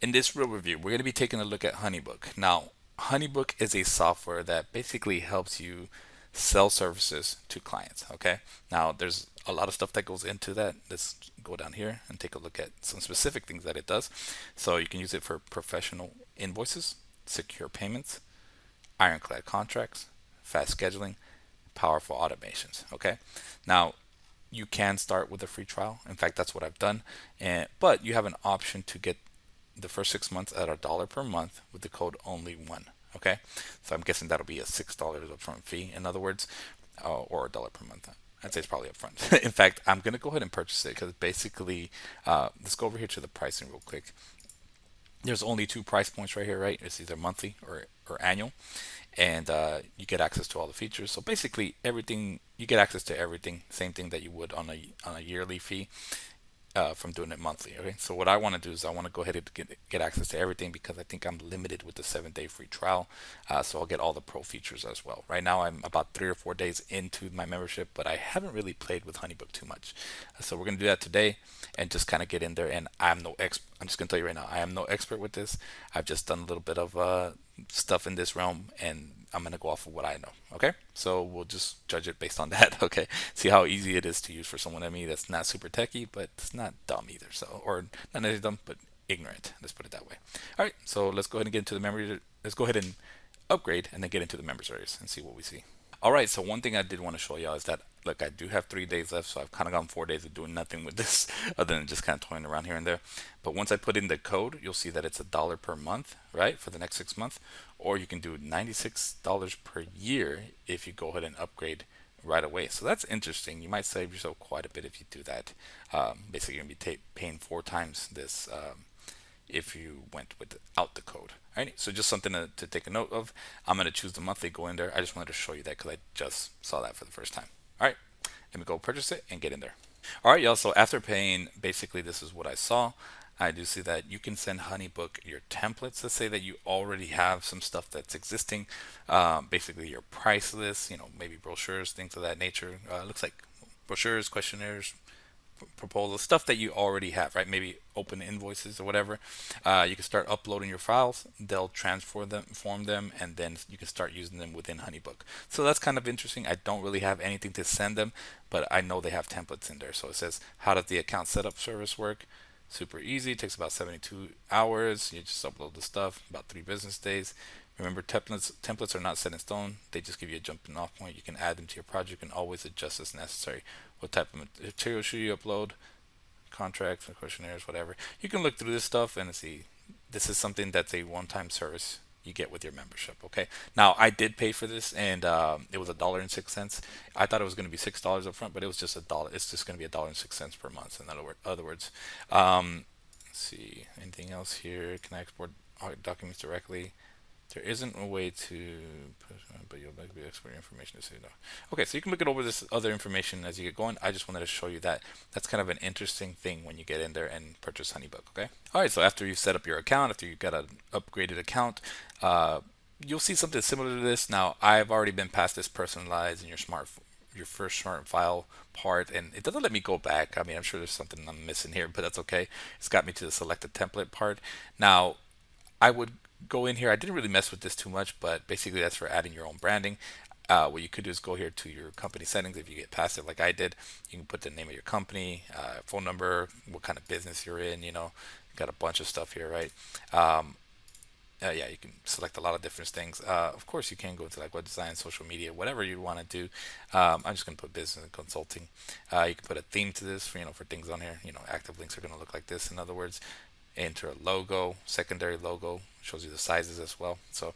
In this real review, we're going to be taking a look at Honeybook. Now, Honeybook is a software that basically helps you sell services to clients. Okay. Now, there's a lot of stuff that goes into that. Let's go down here and take a look at some specific things that it does. So you can use it for professional invoices, secure payments, ironclad contracts, fast scheduling, powerful automations. Okay. Now, you can start with a free trial. In fact, that's what I've done. But you have an option to get the first 6 months at $1 per month with the code only one. Okay, so I'm guessing that'll be a $6 upfront fee. In other words, or $1 per month. I'd say it's probably upfront. In fact, I'm gonna go ahead and purchase it because basically, let's go over here to the pricing real quick. There's only two price points right here, right? It's either monthly or annual, and you get access to all the features. So basically, everything you get access to everything, same thing that you would on a yearly fee from doing it monthly. Okay, so what I want to do is I want to go ahead and get access to everything because I think I'm limited with the 7 day free trial. So I'll get all the pro features as well. Right now I'm about 3 or 4 days into my membership, but I haven't really played with Honeybook too much. So we're gonna do that today and just kind of get in there. And I'm no expert. I'm just gonna tell you right now, I am no expert with this. I've just done a little bit of stuff in this realm, and I'm gonna go off of what I know. Okay, so we'll just judge it based on that. Okay, see how easy it is to use for someone like me that's not super techy, but it's not dumb either. So, or not necessarily dumb, but ignorant. Let's put it that way. All right, so let's go ahead and get into the memory. Let's go ahead and upgrade, and then get into the members areas and see what we see. All right, so one thing I did want to show y'all is that, look, I do have 3 days left, so I've kind of gone 4 days of doing nothing with this other than just kind of toying around here and there. But once I put in the code, you'll see that it's $1 per month, right, for the next 6 months, or you can do $96 per year if you go ahead and upgrade right away. So that's interesting. You might save yourself quite a bit if you do that. Basically, you're going to be paying 4 times this if you went without the code. All right, so just something to take a note of. I'm going to choose the monthly, go in there. I just wanted to show you that because I just saw that for the first time. All right, let me go purchase it and get in there. All right, y'all, so after paying, basically this is what I saw. I do see that you can send Honeybook your templates. Let's say that you already have some stuff that's existing, basically your price list, maybe brochures, things of that nature. Looks like brochures, questionnaires, proposals, stuff that you already have, right? Maybe open invoices or whatever. You can start uploading your files. They'll transfer them, form them, and then you can start using them within Honeybook. So that's kind of interesting. I don't really have anything to send them, but I know they have templates in there. So it says, how does the account setup service work? Super easy. It takes about 72 hours. You just upload the stuff, about 3 business days. Remember, templates are not set in stone. They just give you a jumping off point. You can add them to your project and always adjust as necessary. What type of material should you upload? Contracts, questionnaires, whatever. You can look through this stuff and see. This is something that's a one-time service you get with your membership. Okay. Now I did pay for this, and it was $1.06. I thought it was going to be $6 up front, but it was just $1. It's just going to be $1.06 per month. In other words, let's see. Anything else here? Can I export documents directly? There isn't a way to, but you'll likely export your information to say no. Okay, so you can look it over this other information as you get going. I just wanted to show you that. That's kind of an interesting thing when you get in there and purchase Honeybook. Okay. All right. So after you've set up your account, after you've got an upgraded account, you'll see something similar to this. Now, I've already been past this personalized in your first smart file part, and it doesn't let me go back. I mean, I'm sure there's something I'm missing here, but that's okay. It's got me to the selected template part. Now, I would go in here. I didn't really mess with this too much, but basically that's for adding your own branding. What you could do is go here to your company settings. If you get past it like I did, you can put the name of your company, phone number, what kind of business you're in. Got a bunch of stuff here, right? Yeah, you can select a lot of different things. Of course, you can go into like web design, social media, whatever you want to do. I'm just going to put business and consulting. You can put a theme to this for things on here. Active links are going to look like this. In other words, enter a logo, secondary logo, shows you the sizes as well. So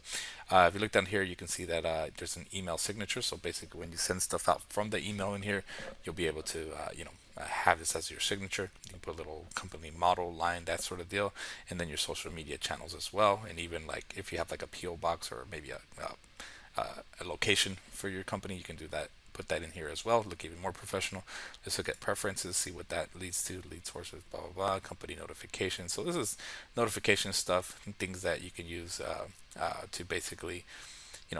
if you look down here, you can see that there's an email signature. So basically when you send stuff out from the email in here, you'll be able to have this as your signature. You can put a little company model line, that sort of deal, and then your social media channels as well. And even like if you have like a PO box or maybe a location for your company, you can do that. Put that in here as well. Look even more professional. Let's look at preferences, see what that leads to. Lead sources, blah blah blah. Company notifications. So this is notification stuff and things that you can use to basically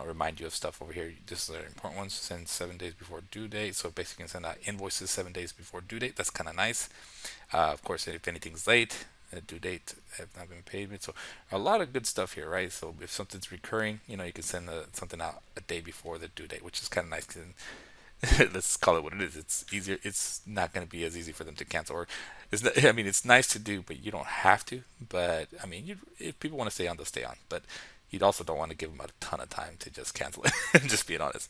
remind you of stuff over here. This is an important one. Send 7 days before due date. So basically, you can send out invoices 7 days before due date. That's kind of nice. Of course, if anything's late, due date have not been paid. So a lot of good stuff here, right? So if something's recurring, you can send something out a day before the due date, which is kind of nice. 'Cause let's call it what it is. It's easier. It's not going to be as easy for them to cancel, or it's not, I mean, it's nice to do, but you don't have to. But I mean, if people want to stay on, they'll stay on. But you'd also don't want to give them a ton of time to just cancel it. Just being honest,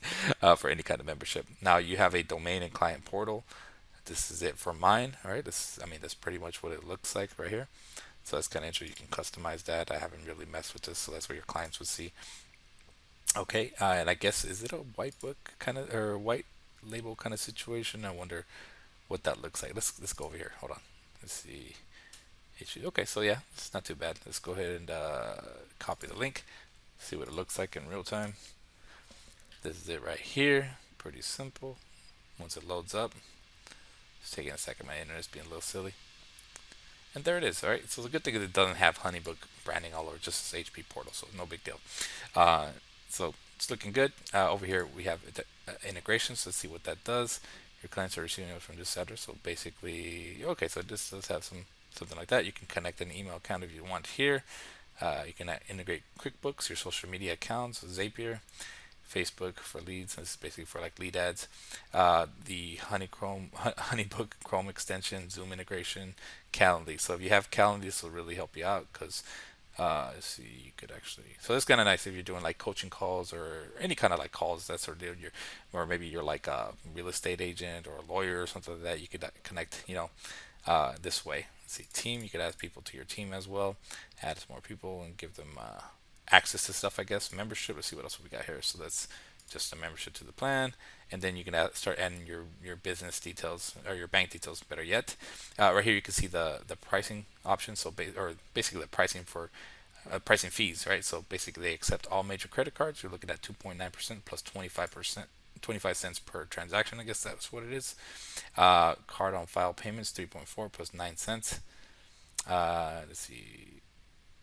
for any kind of membership. Now you have a domain and client portal. This is it for mine. All right. I mean, that's pretty much what it looks like right here. So that's kind of interesting. You can customize that. I haven't really messed with this, so that's where your clients would see. Okay, and I guess is it a white book kind of or white label kind of situation? I wonder what that looks like. Let's go over here. Hold on. Let's see. Okay, so yeah, it's not too bad. Let's go ahead and copy the link. See what it looks like in real time. This is it right here. Pretty simple. Once it loads up, it's taking a second. My internet's being a little silly. And there it is. All right. So the good thing is it doesn't have Honeybook branding all over, just this HP portal, so no big deal. Uh, so it's looking good. Over here we have integrations. Let's see what that does. Your clients are receiving it from this address. So basically, okay. So this does have something like that. You can connect an email account if you want here. You can integrate QuickBooks, your social media accounts, Zapier, Facebook for leads. This is basically for like lead ads. The Honeybook Chrome extension, Zoom integration, Calendly. So if you have Calendly, this will really help you out because let's see, you could actually. So it's kind of nice if you're doing like coaching calls or any kind of like calls that sort of deal. Or maybe you're like a real estate agent or a lawyer or something like that. You could connect, this way. Let's see, team. You could add people to your team as well. Add some more people and give them access to stuff, I guess. Membership. Let's see what else we got here. So that's just a membership to the plan, and then you can start adding your business details or your bank details. Better yet, right here you can see the pricing options. So or basically the pricing for pricing fees, right? So basically they accept all major credit cards. You're looking at 2.9% plus 25%. 25 cents per transaction, I guess that's what it is. Card on file payments 3.4 plus 9 cents. Let's see,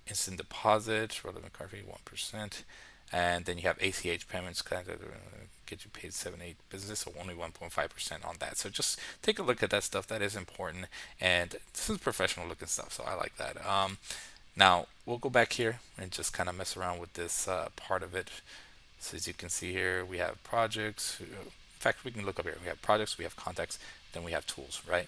instant deposit, relevant card fee 1%, and then you have ACH payments kind of get you paid 7-8 business, so only 1.5% on that. So just take a look at that stuff. That is important, and this is professional looking stuff, so I like that. Now we'll go back here and just kind of mess around with this part of it. So as you can see here, we have projects. In fact, we can look up here. We have projects, we have contacts, then we have tools, right?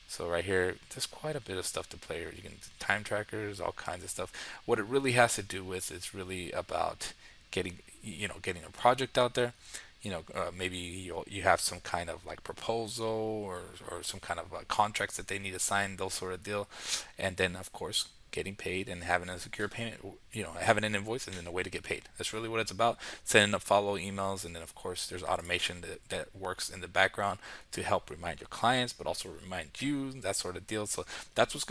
So right here, there's quite a bit of stuff to play here. You can time trackers, all kinds of stuff. What it really has to do with is really about getting a project out there. Maybe you have some kind of like proposal or some kind of contracts that they need to sign, those sort of deal, and then of course getting paid and having a secure payment, having an invoice and then a way to get paid. That's really what it's about. Sending up follow emails, and then of course there's automation that works in the background to help remind your clients, but also remind you, that sort of deal. So that's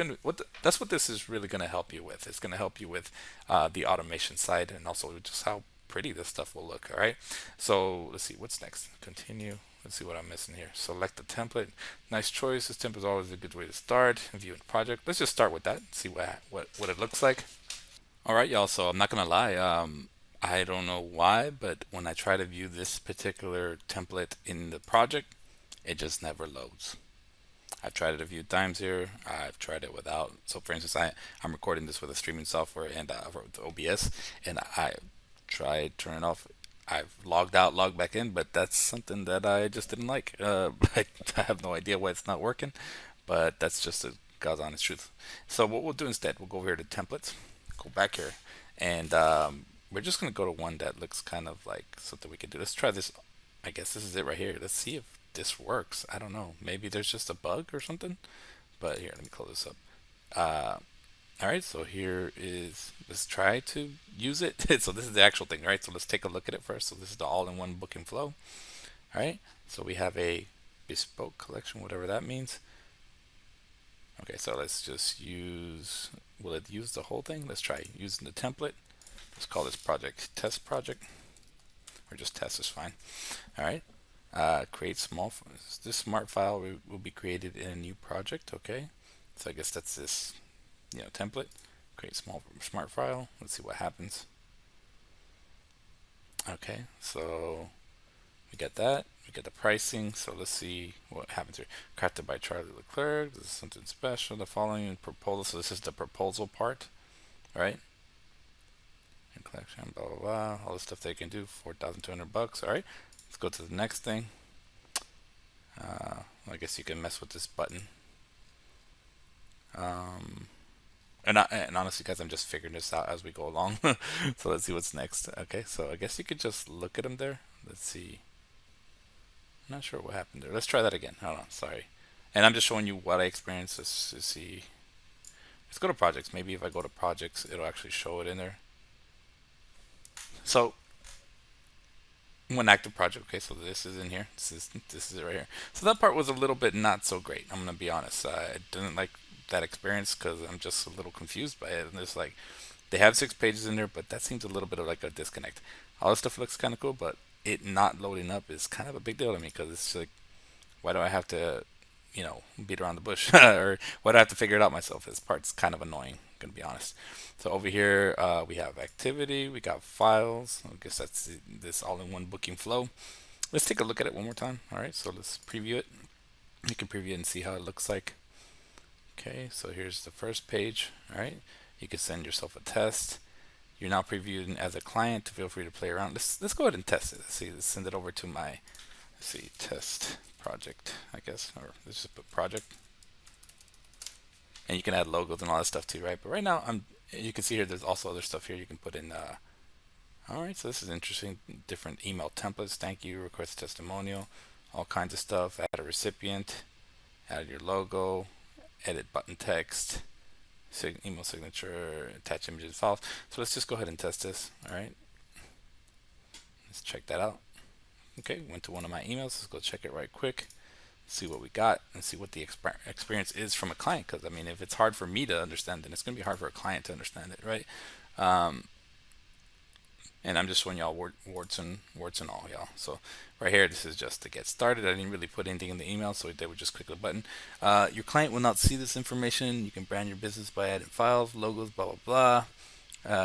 that's what this is really going to help you with. It's going to help you with the automation side and also just how pretty this stuff will look. All right. So let's see what's next. Continue. Let's see what I'm missing here. Select the template. Nice choice. This template is always a good way to start. View a project. Let's just start with that. See what it looks like. All right, y'all. So I'm not gonna lie. I don't know why, but when I try to view this particular template in the project, it just never loads. I've tried it a few times here. I've tried it without. So for instance, I'm recording this with a streaming software and with OBS, and I tried turning off. I've logged out, logged back in, but that's something that I just didn't like. I have no idea why it's not working, but that's just the God's honest truth. So what we'll do instead, we'll go over here to templates, go back here, and we're just gonna go to one that looks kind of like something we can do. Let's try this. I guess this is it right here. Let's see if this works. I don't know. Maybe there's just a bug or something. But here, let me close this up. Uh, all right, so here is, let's try to use it. So this is the actual thing, right? So let's take a look at it first. So this is the all-in-one booking flow. All right, so we have a bespoke collection, whatever that means. Okay, so let's just use, will it use the whole thing? Let's try using the template. Let's call this project test project, or just test is fine. All right, create small, this smart file will be created in a new project. Okay, so I guess that's this template. Create smart file. Let's see what happens. Okay, so we got that. we get the pricing. So let's see what happens here. Crafted by Charlie Leclerc. This is something special. The following proposal. So this is the proposal part, right? And collection, blah blah blah. All the stuff they can do. $4,200. All right. Let's go to the next thing. I guess you can mess with this button. Um, and honestly, guys, I'm just figuring this out as we go along. So let's see what's next. Okay, so I guess you could just look at them there. Let's see. I'm not sure what happened there. Let's try that again. Hold on, sorry. And I'm just showing you what I experienced. Let's see. Let's go to projects. Maybe if I go to projects, it'll actually show it in there. So one active project. Okay, so this is in here. This is it right here. So that part was a little bit not so great. I'm gonna be honest. I didn't like that experience because I'm just a little confused by it. And it's like they have 6 pages in there, but that seems a little bit of like a disconnect. All this stuff looks kind of cool, but it not loading up is kind of a big deal to me because it's like, why do I have to, beat around the bush, or why do I have to figure it out myself? This part's kind of annoying. I'm gonna be honest. So over here, we have activity, we got files. I guess that's this all-in-one booking flow. Let's take a look at it one more time. All right, so let's preview it. You can preview it and see how it looks like. Okay, so here's the first page. All right, you can send yourself a test. You're now previewed as a client. Feel free to play around. Let's go ahead and test it. Let's see. Let's send it over to my, let's see, test project, I guess, or let's just put project. And you can add logos and all that stuff too, right? But right now, you can see here, there's also other stuff here you can put in. All right, so this is interesting. Different email templates. Thank you. Request testimonial. All kinds of stuff. Add a recipient. Add your logo. Edit button text. Email signature. Attach images, files. So let's just go ahead and test this. All right. Let's check that out. Okay, went to one of my emails. Let's go check it right quick. See what we got and see what the experience is from a client. Because I mean, if it's hard for me to understand, then it's going to be hard for a client to understand it, right? And I'm just showing y'all warts and all, y'all. So right here, this is just to get started. I didn't really put anything in the email, so they would just click the button. Your client will not see this information. You can brand your business by adding files, logos, blah blah blah.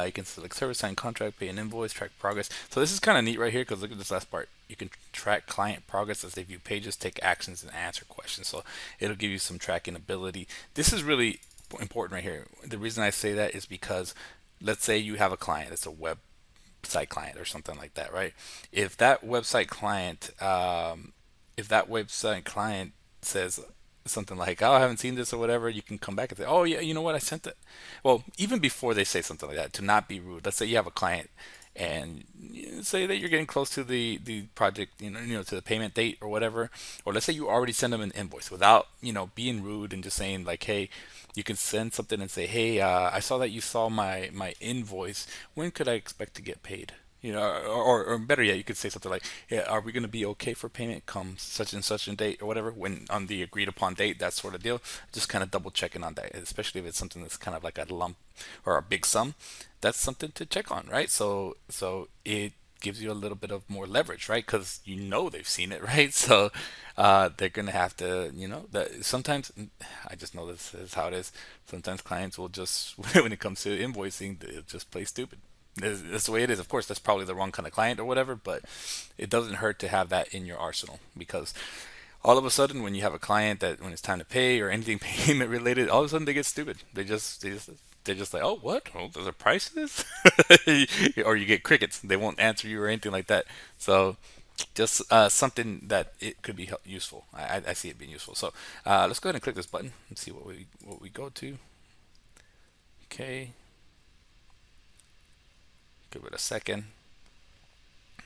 You can select service, sign contract, pay an invoice, track progress. So this is kind of neat right here because look at this last part. You can track client progress as they view pages, take actions, and answer questions. So it'll give you some tracking ability. This is really important right here. The reason I say that is because let's say you have a client. It's a website client or something like that, right? If that website client, says something like, "Oh, I haven't seen this" or whatever, you can come back and say, "Oh yeah, you know what? I sent it." Well, even before they say something like that, to not be rude. Let's say you have a client and say that you're getting close to the project, to the payment date or whatever, or let's say you already send them an invoice without being rude and just saying like, "Hey." You can send something and say, "Hey, I saw that you saw my invoice. When could I expect to get paid?" Or better yet, you could say something like, "Yeah, are we going to be okay for payment come such and such a date or whatever when on the agreed upon date?" That sort of deal. Just kind of double checking on that, especially if it's something that's kind of like a lump or a big sum. That's something to check on, right? So it gives you a little bit of more leverage, right? Because they've seen it, right? So they're gonna have to, that sometimes I just know this is how it is. Sometimes clients will just, when it comes to invoicing, they'll just play stupid. That's the way it is. Of course, that's probably the wrong kind of client or whatever, but it doesn't hurt to have that in your arsenal because all of a sudden, when you have a client that when it's time to pay or anything payment related, all of a sudden they get stupid. They're just like, "Oh, what? Oh, there's a price to this?" Or you get crickets. They won't answer you or anything like that. So just something that it could be useful. I see it being useful. So let's go ahead and click this button and see what we go to. Okay, give it a second.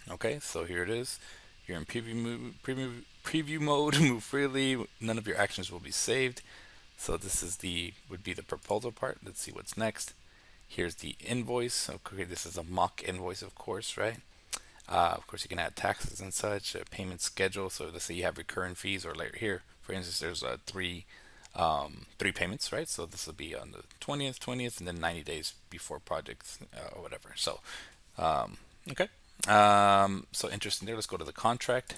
Okay, so here it is. You're in preview mode. Move freely. None of your actions will be saved. So this is would be the proposal part. Let's see what's next. Here's the invoice. Okay, this is a mock invoice, of course, right? Of course, you can add taxes and such. Payment schedule. So let's say you have recurring fees, or later here, for instance, there's three payments, right? So this will be on the 20th, and then 90 days before projects or whatever. So okay. So interesting there. Let's go to the contract.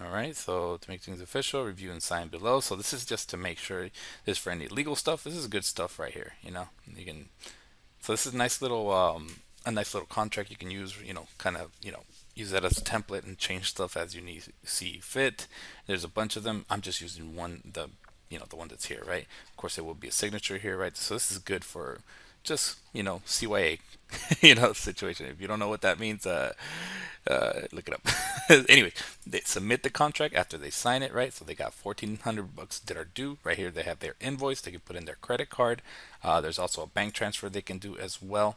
All right, so to make things official, review and sign below. So this is just to make sure this for any legal stuff. This is good stuff right here. You can. So this is a nice little contract you can use. Kind of use that as a template and change stuff as you need see fit. There's a bunch of them. I'm just using one, the one that's here, right? Of course, there will be a signature here, right? So this is good for just CYA, situation. If you don't know what that means, look it up. Anyway, they submit the contract after they sign it, right? So they got $1,400 that are due. Right here, they have their invoice. They can put in their credit card. There's also a bank transfer they can do as well.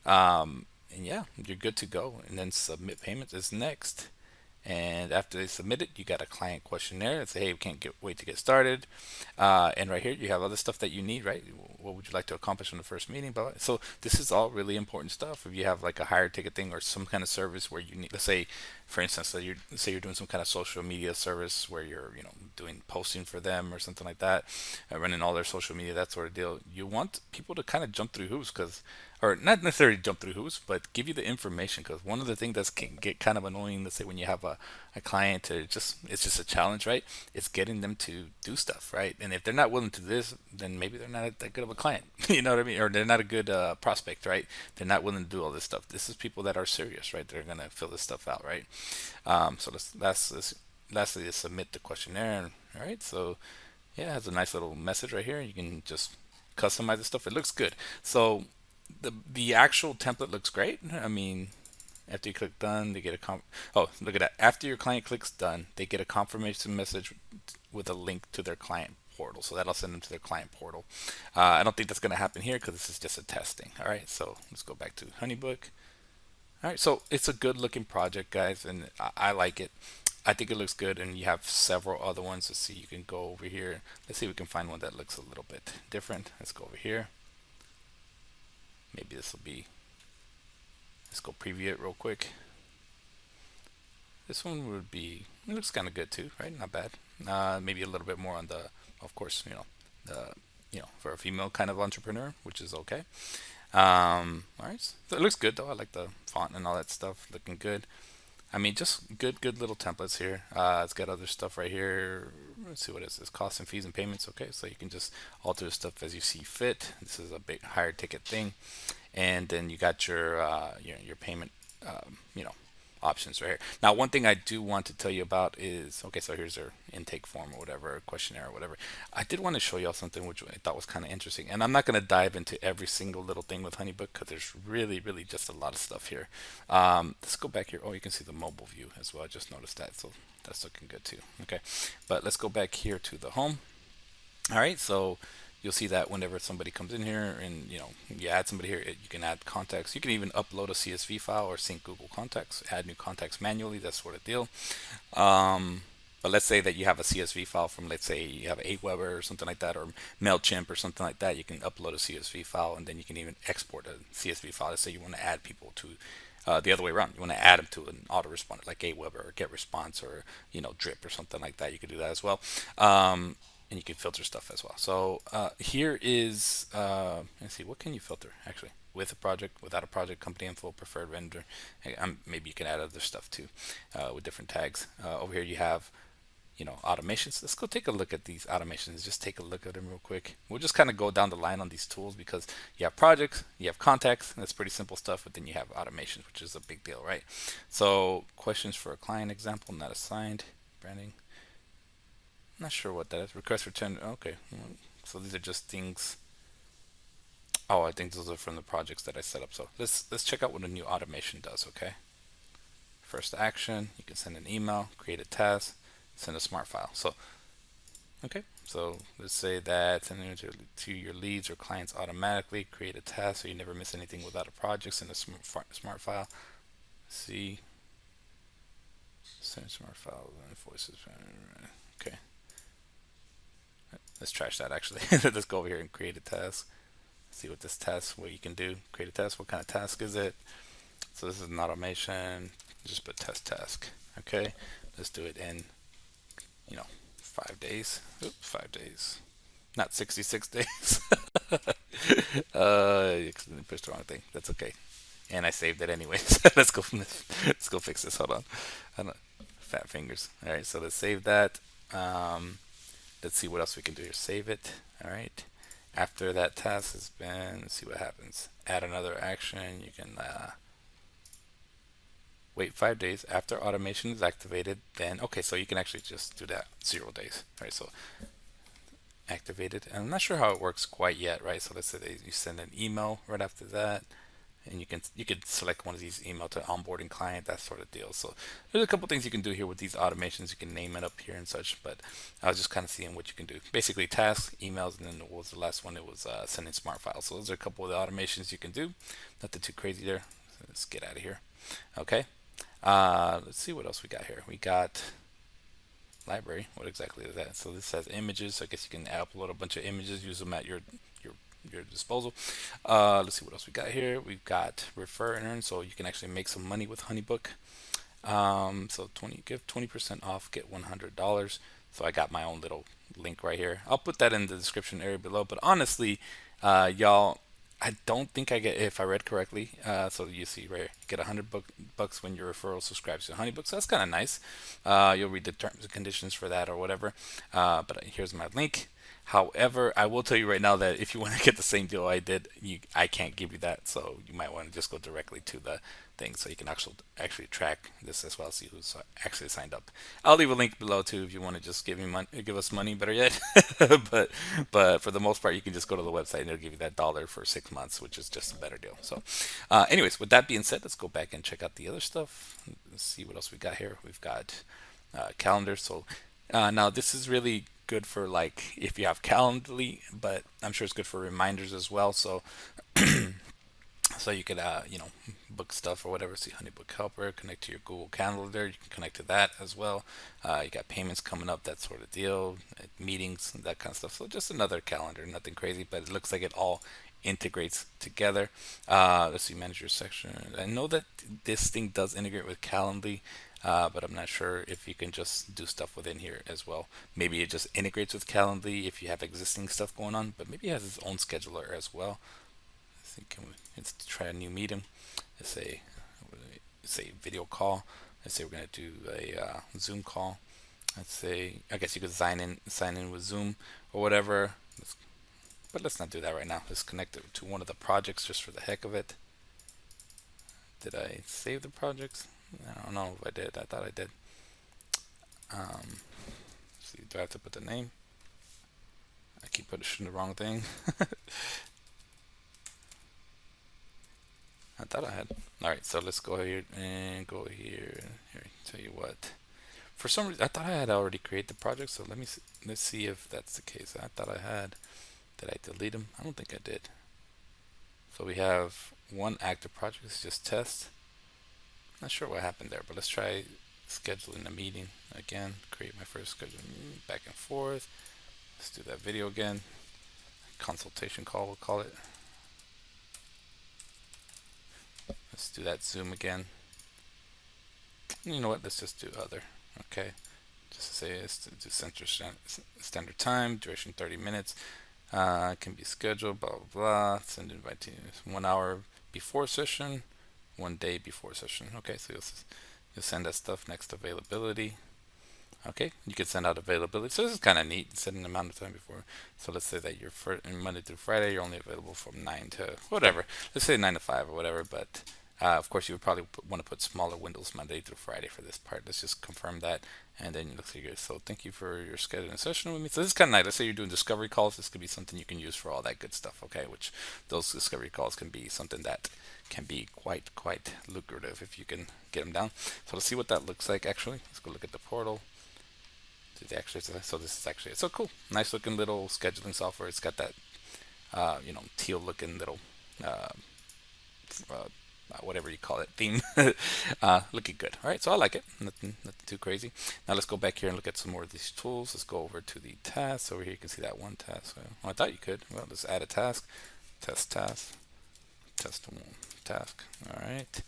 And yeah, you're good to go. And then submit payments is next. And after they submit it, you got a client questionnaire that say, hey, we can't wait to get started. And right here, you have other stuff that you need, right? What would you like to accomplish in the first meeting? But so this is all really important stuff. If you have like a higher ticket thing or some kind of service where you need, let's say, for instance, say you're doing some kind of social media service where you're, doing posting for them or something like that, running all their social media, that sort of deal. You want people to kind of jump through hoops because or not necessarily jump through hoops, but give you the information. Because one of the things that can get kind of annoying, let's say when you have a client, it's just a challenge, right? It's getting them to do stuff, right? And if they're not willing to do this, then maybe they're not that good of a client. You know what I mean? Or they're not a good prospect, right? They're not willing to do all this stuff. This is people that are serious, right? They're gonna fill this stuff out, right? So lastly, is submit the questionnaire. All right, so yeah, it has a nice little message right here. You can just customize the stuff. It looks good. So the actual template looks great. I mean, after you click done, they get oh, look at that. After your client clicks done, they get a confirmation message with a link to their client portal. So that'll send them to their client portal. I don't think that's going to happen here because this is just a testing. All right, so let's go back to Honeybook. All right, so it's a good looking project, guys, and I like it. I think it looks good, and you have several other ones. Let's see, you can go over here. Let's see if we can find one that looks a little bit different. Let's go over here. Maybe this will be, let's go preview it real quick. This one would be, it looks kind of good too, right? Not bad. Maybe a little bit more on the, of course, the, for a female kind of entrepreneur, which is okay. All right, so it looks good though. I like the font and all that stuff, looking good. I mean, just good little templates here. It's got other stuff right here. Let's see what is this, costs and fees and payments. Okay, so you can just alter the stuff as you see fit. This is a big higher ticket thing, and then you got your payment, you know, options right here. Now, one thing I do want to tell you about is, okay, so here's our intake form or whatever, or questionnaire or whatever. I did want to show y'all something which I thought was kind of interesting, and I'm not going to dive into every single little thing with Honeybook because there's really just a lot of stuff here. Let's go back here. Oh, you can see the mobile view as well. I just noticed that, so that's looking good too. Okay, but let's go back here to the home. All right, so you'll see that whenever somebody comes in here and you add somebody here, you can add contacts. You can even upload a CSV file or sync Google Contacts, add new contacts manually, that sort of deal. But let's say that you have a CSV file from, let's say you have Aweber or something like that, or MailChimp or something like that. You can upload a CSV file, and then you can even export a CSV file. Let's say you want to add people to the other way around. You want to add them to an autoresponder like Aweber or GetResponse or Drip or something like that. You could do that as well. And you can filter stuff as well. So here is, let's see, what can you filter actually? With a project, without a project, company info, preferred vendor. Maybe you can add other stuff too with different tags. Over here you have, automations. Let's go take a look at these automations. Just take a look at them real quick. We'll just kind of go down the line on these tools because you have projects, you have contacts, and that's pretty simple stuff, but then you have automations, which is a big deal, right? So questions for a client example, not assigned, branding. Not sure what that is. Request return. Okay. So these are just things. Oh, I think those are from the projects that I set up. So let's check out what a new automation does. Okay. First action. You can send an email, create a task, send a smart file. So okay. So let's say that sending it to your leads or clients automatically. Create a task so you never miss anything without a project. Send a smart file. See. Send smart file invoices. Okay. Let's trash that actually. Let's go over here and create a task. See what this task, what you can do. Create a task. What kind of task is it? So this is an automation. Just put test task. Okay. Let's do it in, 5 days. Oops, 5 days. Not 66 days. Pushed the wrong thing. That's okay. And I saved it anyways. Let's go. Let's go fix this. Hold on. I don't. Fat fingers. All right. So let's save that. Let's see what else we can do here. Save it. All right. After that task has been, let's see what happens. Add another action. You can wait 5 days after automation is activated. Then okay, so you can actually just do that 0 days, right? So activated, and I'm not sure how it works quite yet, right? So let's say that you send an email right after that, and you can select one of these email to onboarding client, that sort of deal. So there's a couple things you can do here with these automations. You can name it up here and such, but I was just kind of seeing what you can do. Basically tasks, emails, and then what was the last one? It was sending smart files. So those are a couple of the automations you can do. Nothing too crazy there. So let's get out of here. Okay. Let's see what else we got here. We got library. What exactly is that? So this has images. So I guess you can upload a bunch of images, use them at your your disposal. Let's see what else we got here. We've got refer and earn, so you can actually make some money with Honeybook. So give 20% off, get $100. So I got my own little link right here. I'll put that in the description area below. But honestly, y'all, I don't think I get, if I read correctly. So you see right here, get $100 when your referral subscribes to Honeybook. So that's kind of nice. You'll read the terms and conditions for that or whatever. But here's my link. However, I will tell you right now that if you want to get the same deal I did, I can't give you that. So you might want to just go directly to the thing so you can actually track this as well, see who's actually signed up. I'll leave a link below too if you want to just give us money, better yet. but for the most part, you can just go to the website and it'll give you that dollar for 6 months, which is just a better deal. So, anyways, with that being said, let's go back and check out the other stuff. Let's see what else we got here. We've got calendar. So now this is really good for like if you have Calendly, but I'm sure it's good for reminders as well. So so you could book stuff or whatever. See Honeybook Helper, connect to your Google Calendar. You can connect to that as well. You got payments coming up, that sort of deal, meetings, that kind of stuff. So just another calendar, nothing crazy, but it looks like it all integrates together. Let's see, manager section. I know that this thing does integrate with Calendly, but I'm not sure if you can just do stuff within here as well. Maybe it just integrates with Calendly if you have existing stuff going on, but maybe it has its own scheduler as well. I think let's try a new meeting. Let's say video call. Let's say we're gonna do a Zoom call. Let's say I guess you could sign in with Zoom or whatever. But let's not do that right now. Let's connect it to one of the projects just for the heck of it. Did I save the projects? I don't know if I did. I thought I did. See, do I have to put the name? I keep pushing the wrong thing. I thought I had. All right, so let's go here and go here. Here, tell you what. For some reason, I thought I had already created the project. So let's see if that's the case. I thought I had. Did I delete them? I don't think I did. So we have one active project. It's just test. Not sure what happened there, but let's try scheduling a meeting again. Create my first schedule, back and forth. Let's do that video again. Consultation call, we'll call it. Let's do that Zoom again. You know what? Let's just do other. Okay. Just to say it's to do standard time, duration 30 minutes. Can be scheduled, blah, blah, blah. Send invite to 1 hour before session, 1 day before session. Okay, so you'll send that stuff. Next, availability. Okay, you can send out availability. So this is kind of neat, set an amount of time before. So let's say that you're Monday through Friday, you're only available from 9 to whatever. Let's say 9 to 5 or whatever, but of course, you would probably want to put smaller windows Monday through Friday for this part. Let's just confirm that, and then you look here. So thank you for your scheduling session with me. So this is kind of nice. Let's say you're doing discovery calls. This could be something you can use for all that good stuff. Okay, which those discovery calls can be something that can be quite lucrative if you can get them down. So let's see what that looks like. Actually, let's go look at the portal. So this is actually so cool. Nice looking little scheduling software. It's got that teal looking little whatever you call it, theme. Looking good. All right, so I like it. Nothing too crazy. Now let's go back here and look at some more of these tools. Let's go over to the tasks. Over here you can see that one task. Well, I thought you could. Well, let's add a task. Test task. Test one task. All right.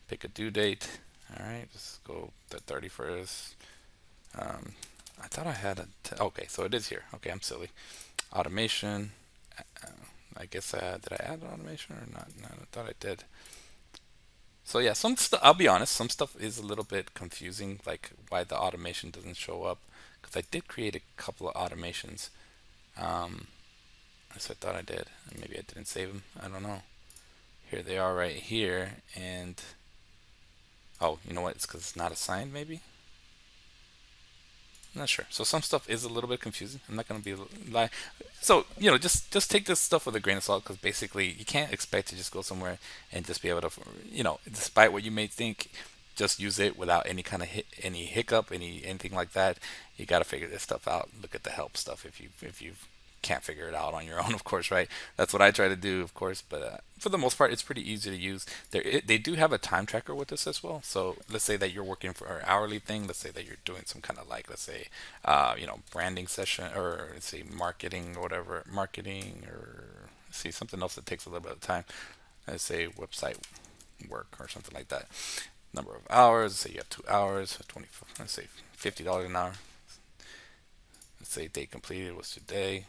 Pick a due date. All right. Let's go the 31st. I thought I had okay, so it is here. Okay, I'm silly. Automation. I guess did I add automation or not? No, I thought I did. So yeah, some stuff. I'll be honest. Some stuff is a little bit confusing, like why the automation doesn't show up. Because I did create a couple of automations. So I thought I did. Maybe I didn't save them. I don't know. Here they are right here, and Oh, you know what? It's because it's not assigned, maybe. I'm not sure. So some stuff is a little bit confusing. I'm not gonna be lie. So just take this stuff with a grain of salt because basically you can't expect to just go somewhere and just be able to, despite what you may think, just use it without any kind of any hiccup, anything like that. You got to figure this stuff out. Look at the help stuff if you can't figure it out on your own, of course, right? That's what I try to do, of course. But for the most part, it's pretty easy to use. They do have a time tracker with this as well. So let's say that you're working for an hourly thing. Let's say that you're doing some kind of like, let's say, branding session, or let's say marketing or whatever, marketing, or let's see something else that takes a little bit of time. Let's say website work or something like that. Number of hours. Let's say you have 2 hours, 20. Let's say $50 an hour. Let's say date completed was today.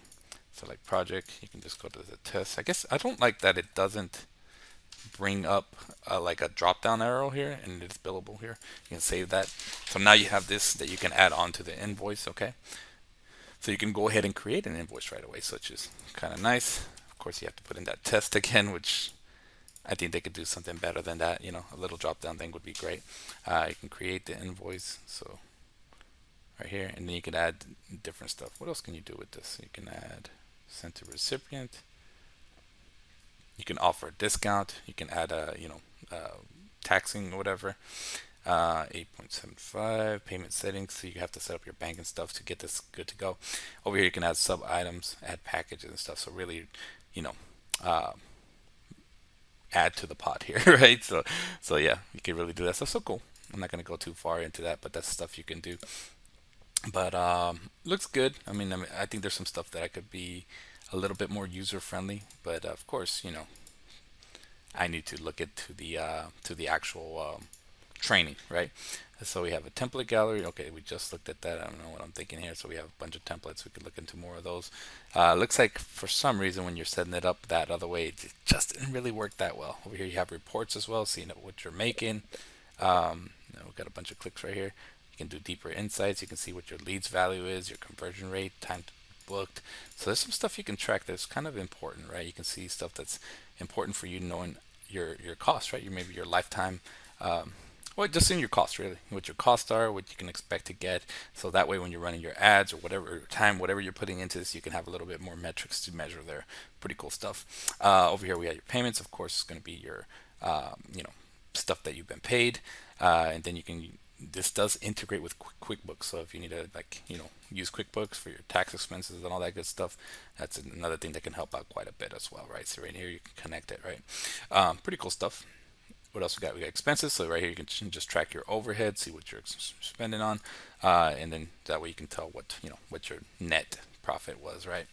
Select project. You can just go to the test. I guess I don't like that it doesn't bring up like a drop down arrow here, and it's billable here. You can save that. So now you have this that you can add on to the invoice. Okay. So you can go ahead and create an invoice right away, so which is kind of nice. Of course, you have to put in that test again, which I think they could do something better than that. A little drop down thing would be great. You can create the invoice. So right here, and then you can add different stuff. What else can you do with this? You can add send to recipient. You can offer a discount. You can add a taxing or whatever. 8.75 payment settings. So you have to set up your bank and stuff to get this good to go. Over here you can add sub items, add packages and stuff. So really, you know, uh, add to the pot here, right? So yeah, you can really do that stuff. So cool. I'm not gonna go too far into that, but that's stuff you can do. But looks good. I think there's some stuff that I could be a little bit more user friendly. But of course, I need to look into the actual training, right? So we have a template gallery. Okay, we just looked at that. I don't know what I'm thinking here. So we have a bunch of templates. We could look into more of those. Looks like for some reason when you're setting it up that other way, it just didn't really work that well. Over here you have reports as well, seeing what you're making. We've got a bunch of clicks right here. You can do deeper insights. You can see what your leads value is, your conversion rate, time booked. So there's some stuff you can track that's kind of important, right? You can see stuff that's important for you knowing your costs, right? Maybe your lifetime, well, just in your costs, really, what your costs are, what you can expect to get. So that way, when you're running your ads or whatever time, whatever you're putting into this, you can have a little bit more metrics to measure there. Pretty cool stuff. Over here, we have your payments. Of course, it's going to be your, stuff that you've been paid, and then you can. This does integrate with QuickBooks, so if you need to use QuickBooks for your tax expenses and all that good stuff, that's another thing that can help out quite a bit as well, right? So right here you can connect it, right? Pretty cool stuff. What else we got? We got expenses. So right here you can just track your overhead, see what you're spending on, and then that way you can tell what your net profit was, right?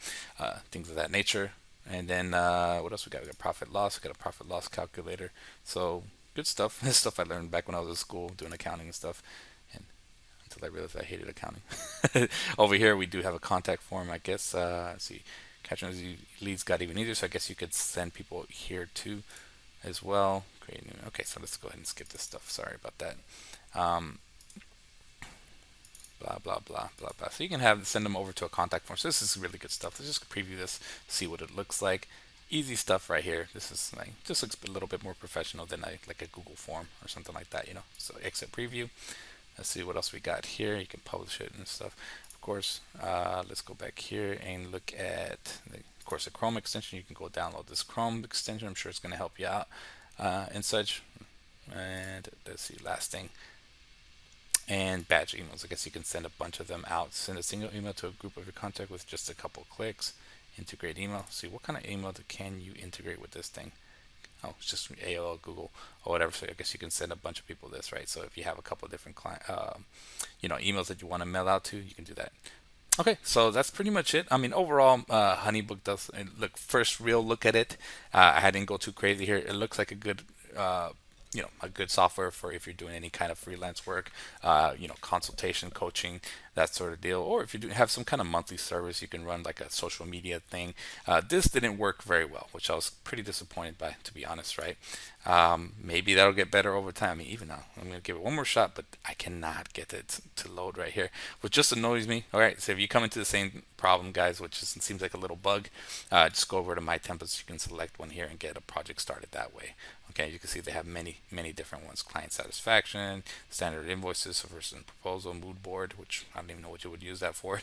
Things of that nature. And then what else we got? We got profit loss. We got a profit loss calculator. So good stuff. This stuff I learned back when I was in school doing accounting and stuff, and until I realized I hated accounting. Over here we do have a contact form, I guess. Let's see, catching leads got even easier, so I guess you could send people here too as well. Create new. Okay, so let's go ahead and skip this stuff. Sorry about that. Um, blah blah blah blah blah. So you can send them over to a contact form. So this is really good stuff. Let's just preview this, see what it looks like. Easy stuff right here. This is just looks a little bit more professional than like a Google form or something like that. So exit preview. Let's see what else we got here. You can publish it and stuff. Of course, let's go back here and look at of course the Chrome extension. You can go download this Chrome extension. I'm sure it's going to help you out and such. And let's see, last thing. And batch emails. I guess you can send a bunch of them out. Send a single email to a group of your contact with just a couple clicks. Integrate email. See what kind of email can you integrate with this thing. Oh, it's just AOL, Google, or whatever. So I guess you can send a bunch of people this, right? So if you have a couple of different emails that you want to mail out to, you can do that. Okay, so that's pretty much it. Overall, Honeybook does look first real look at it. I didn't go too crazy here. It looks like a good, a good software for if you're doing any kind of freelance work, consultation, coaching, that sort of deal. Or if you do have some kind of monthly service, you can run like a social media thing. This didn't work very well, which I was pretty disappointed by, to be honest, right? Maybe that'll get better over time. I mean, even now, I'm gonna give it one more shot, but I cannot get it to load right here, which just annoys me. All right, so if you come into the same problem, guys, which just seems like a little bug, just go over to My Templates. You can select one here and get a project started that way. Okay, you can see they have many different ones: client satisfaction, standard invoices versus proposal, mood board, which I don't even know what you would use that for.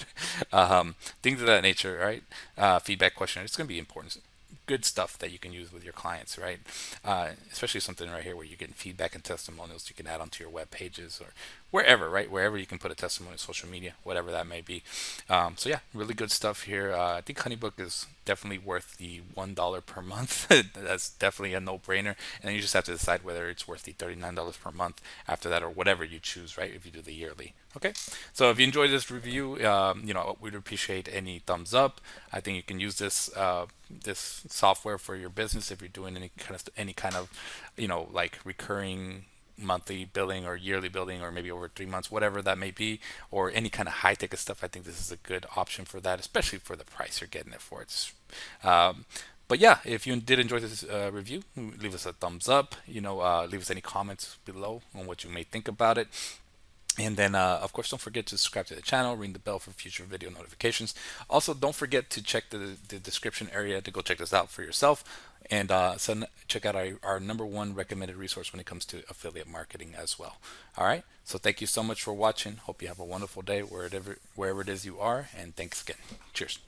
Things of that nature, right? Feedback questionnaire. It's going to be important, good stuff that you can use with your clients, right? Especially something right here where you're getting feedback and testimonials you can add onto your web pages or wherever, right? Wherever you can put a testimonial, social media, whatever that may be. So yeah, really good stuff here. I think Honeybook is definitely worth the $1 per month. That's definitely a no-brainer. And then you just have to decide whether it's worth the $39 per month after that, or whatever you choose, right? If you do the yearly. Okay. So if you enjoyed this review, we'd appreciate any thumbs up. I think you can use this software for your business if you're doing any kind of like recurring monthly billing or yearly billing, or maybe over 3 months, whatever that may be, or any kind of high ticket stuff. I think this is a good option for that, especially for the price you're getting it for. But yeah, if you did enjoy this review, leave us a thumbs up. Leave us any comments below on what you may think about it. And then, of course, don't forget to subscribe to the channel, ring the bell for future video notifications. Also, don't forget to check the description area to go check this out for yourself. And check out our #1 recommended resource when it comes to affiliate marketing as well. All right. So thank you so much for watching. Hope you have a wonderful day wherever it is you are. And thanks again. Cheers.